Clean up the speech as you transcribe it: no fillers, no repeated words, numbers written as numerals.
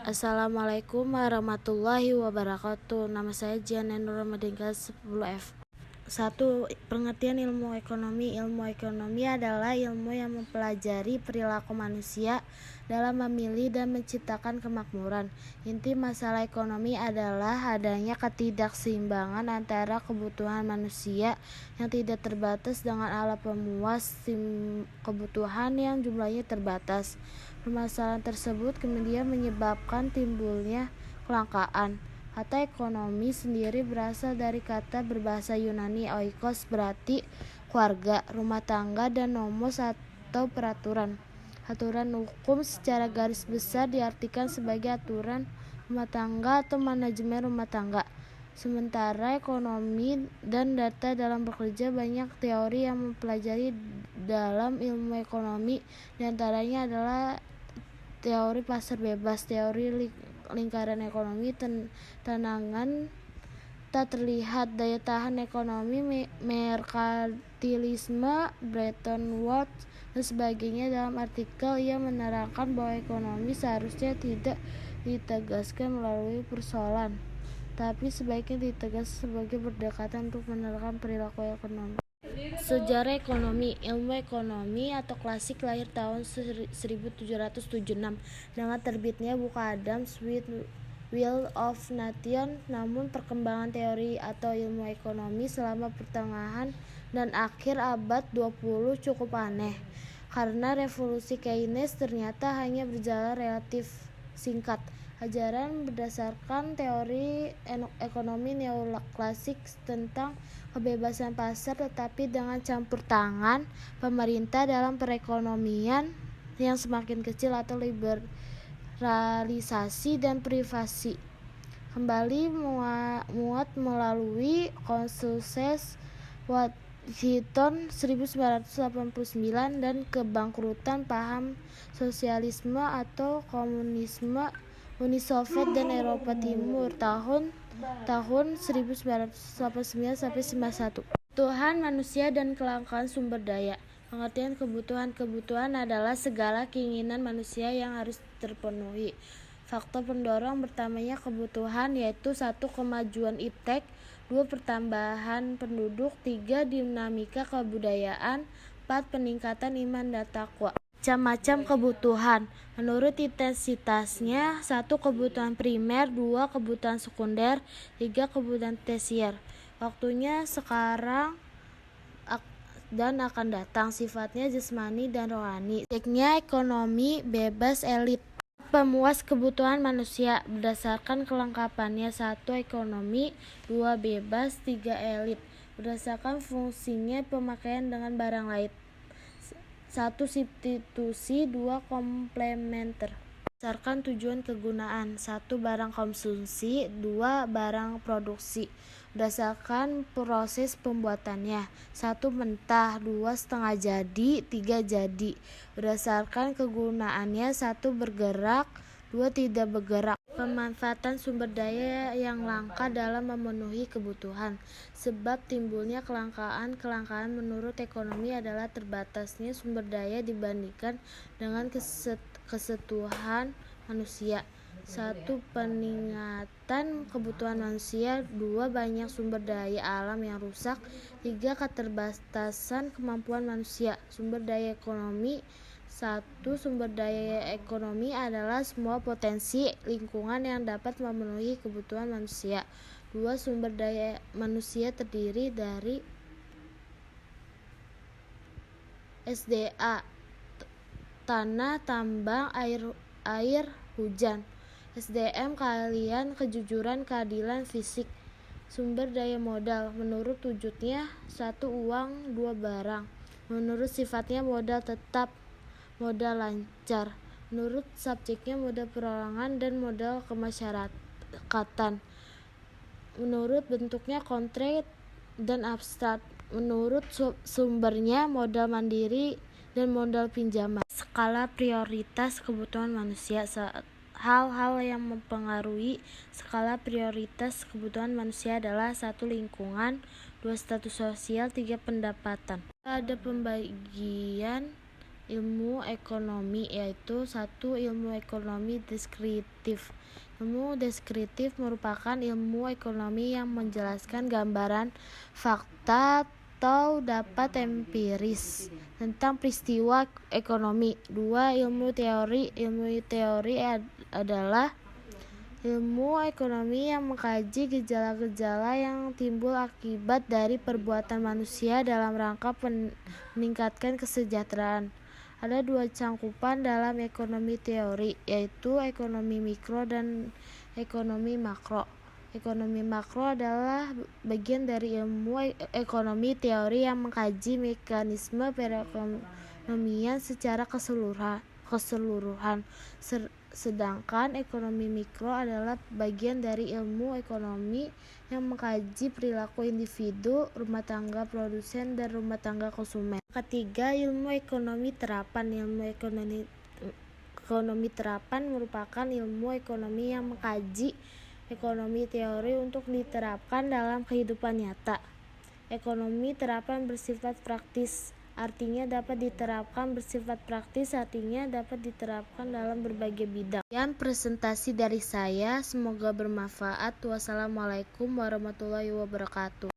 Assalamualaikum warahmatullahi wabarakatuh. Nama saya Jiana Nur Ramadhan kelas 10F. 1. Pengertian ilmu ekonomi. Ilmu ekonomi adalah ilmu yang mempelajari perilaku manusia dalam memilih dan menciptakan kemakmuran. Inti masalah ekonomi adalah adanya ketidakseimbangan antara kebutuhan manusia yang tidak terbatas dengan alat pemuas kebutuhan yang jumlahnya terbatas. Permasalahan tersebut kemudian menyebabkan timbulnya kelangkaan. Kata ekonomi sendiri berasal dari kata berbahasa Yunani oikos, berarti keluarga, rumah tangga, dan nomos atau peraturan. Aturan hukum secara garis besar diartikan sebagai aturan rumah tangga atau manajemen rumah tangga. Sementara ekonomi dan data dalam bekerja, banyak teori yang mempelajari dalam ilmu ekonomi. Di antaranya adalah teori pasar bebas, teori lingkaran ekonomi, tenangan tak terlihat, daya tahan ekonomi, merkantilisme, Bretton Woods, dan sebagainya. Dalam artikel ia menerangkan bahwa ekonomi seharusnya tidak ditegaskan melalui persoalan, tapi sebaiknya ditegaskan sebagai pendekatan untuk menerangkan perilaku ekonomi. Sejarah ekonomi. Ilmu ekonomi atau klasik lahir tahun 1776 dengan terbitnya buku Adam Smith Will of Nations. Namun perkembangan teori atau ilmu ekonomi selama pertengahan dan akhir abad 20 cukup aneh, karena revolusi Keynes ternyata hanya berjalan relatif singkat. Ajaran berdasarkan teori ekonomi neoklasik tentang kebebasan pasar, tetapi dengan campur tangan pemerintah dalam perekonomian yang semakin kecil atau liberalisasi dan privasi, kembali muat melalui konsensus Washington 1989 dan kebangkrutan paham sosialisme atau komunisme Uni Soviet dan Eropa Timur tahun 1989 sampai 91. Kebutuhan manusia dan kelangkaan sumber daya. Pengertian kebutuhan adalah segala keinginan manusia yang harus terpenuhi. Faktor pendorong pertamanya kebutuhan yaitu 1. Kemajuan iptek, 2. Pertambahan penduduk, 3. Dinamika kebudayaan, 4. Peningkatan iman dan takwa. Macam-macam kebutuhan menurut intensitasnya. 1. Kebutuhan primer, 2. Kebutuhan sekunder, 3. Kebutuhan tersier. Waktunya sekarang dan akan datang, sifatnya jasmani dan rohani. Objeknya ekonomi bebas elit. Pemuas kebutuhan manusia berdasarkan kelengkapannya. 1. Ekonomi, 2. Bebas, 3. Elit berdasarkan fungsinya pemakaian dengan barang lain. 1. Substitusi, 2. Komplementer berdasarkan tujuan kegunaan. 1. Barang konsumsi, 2. Barang produksi berdasarkan proses pembuatannya. 1. Mentah, 2. Setengah jadi, 3. Jadi berdasarkan kegunaannya. 1. Bergerak, 2. Tidak bergerak. Pemanfaatan sumber daya yang langka dalam memenuhi kebutuhan. Sebab timbulnya kelangkaan menurut ekonomi adalah terbatasnya sumber daya dibandingkan dengan kesatuan manusia. 1. Peningkatan kebutuhan manusia, 2. Banyak sumber daya alam yang rusak, 3. Keterbatasan kemampuan manusia. Sumber daya ekonomi. 1. Sumber daya ekonomi adalah semua potensi lingkungan yang dapat memenuhi kebutuhan manusia. 2. Sumber daya manusia terdiri dari SDA, tanah, tambang, air, hujan. SDM, keahlian, kejujuran, keadilan, fisik. Sumber daya modal menurut wujudnya. 1. Uang, 2. Barang. Menurut sifatnya modal tetap, modal lancar. Menurut subjeknya modal perorangan dan modal kemasyarakatan. Menurut bentuknya kontrak dan abstrak. Menurut sumbernya modal mandiri dan modal pinjaman. Skala prioritas kebutuhan manusia. Hal-hal yang mempengaruhi skala prioritas kebutuhan manusia adalah 1. Lingkungan, 2. Status sosial, 3. Pendapatan. Ada pembagian ilmu ekonomi, yaitu 1. Ilmu ekonomi deskriptif. Ilmu deskriptif merupakan ilmu ekonomi yang menjelaskan gambaran fakta atau dapat empiris tentang peristiwa ekonomi. 2. Ilmu teori. Ilmu teori adalah ilmu ekonomi yang mengkaji gejala-gejala yang timbul akibat dari perbuatan manusia dalam rangka meningkatkan kesejahteraan. Ada 2 cangkupan dalam ekonomi teori, yaitu ekonomi mikro dan ekonomi makro. Ekonomi makro adalah bagian dari ilmu ekonomi teori yang mengkaji mekanisme perekonomian secara keseluruhan. Sedangkan ekonomi mikro adalah bagian dari ilmu ekonomi yang mengkaji perilaku individu, rumah tangga produsen, dan rumah tangga konsumen. Ketiga, ilmu ekonomi terapan. Ilmu ekonomi terapan merupakan ilmu ekonomi yang mengkaji ekonomi teori untuk diterapkan dalam kehidupan nyata. Ekonomi terapan bersifat praktis, artinya dapat diterapkan dalam berbagai bidang. Sekian presentasi dari saya, semoga bermanfaat. Wassalamualaikum warahmatullahi wabarakatuh.